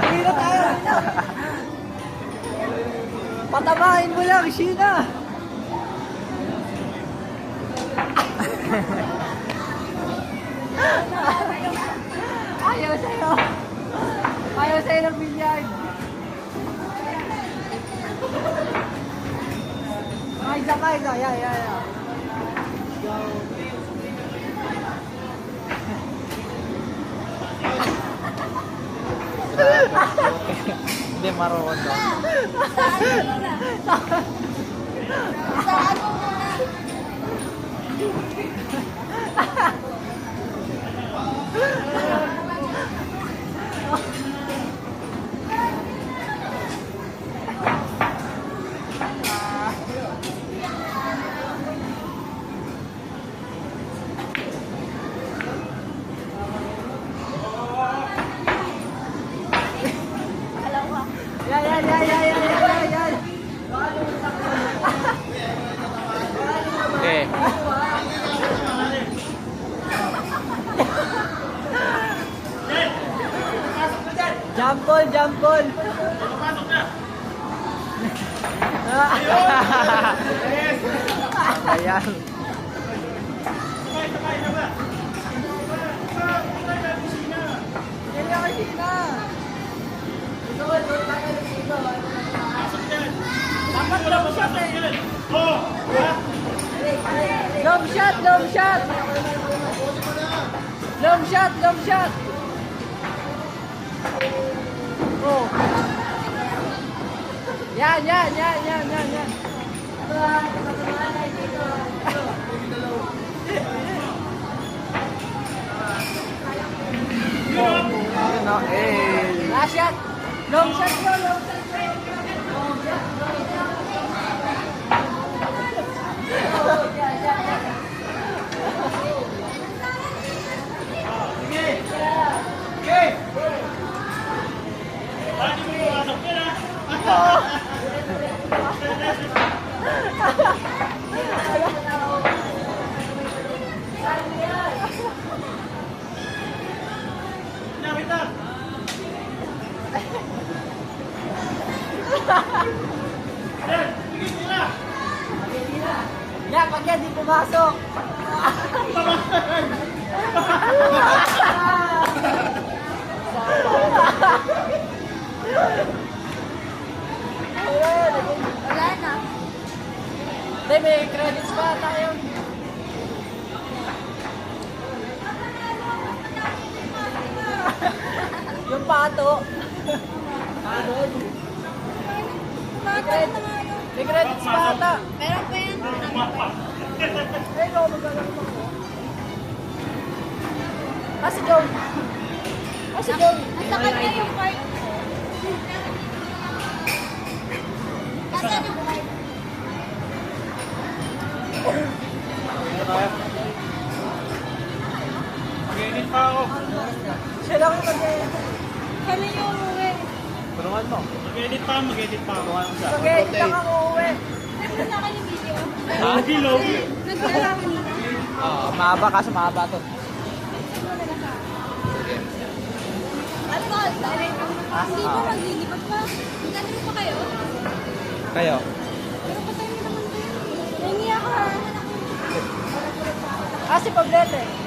Hila tayo. Patamahin mo lang, Sheena. Ayaw sa'yo. Ayaw sa'yo ng bilyag. Isa ka, isa. Yeah. Hindi marunong. Saan mo muna? Yeah. Okay. Jump ball. Ayan. Long shot. Oh. Yan. Ano, eh. Last shot. Long shot. Yan, pag yan, di pumasok. Wala na. Hindi, may credits pa tayo. Yung pato. May credits pa ata. Meron pa yan. Ay, no, magkakaroon ako. Si Joe. Nasa kanya yung card. Nasaan yung card? Mag-init pa ako. Siya lang yung mag-edit. Kailan yung umuwi? Tulungan mo. Mag-edit pa. Tulungan mo siya. Mag-edit lang ako uuwi. Ay, mo sa akin yung video. Nagdala kanina. Oo, mahaba kasi mahaba to. Ano ba? Hindi ba maglilipat pa? Nagdala pa kayo? Kayo? Pero patay mo naman kayo. Nahingi ako ha. Si Pablete.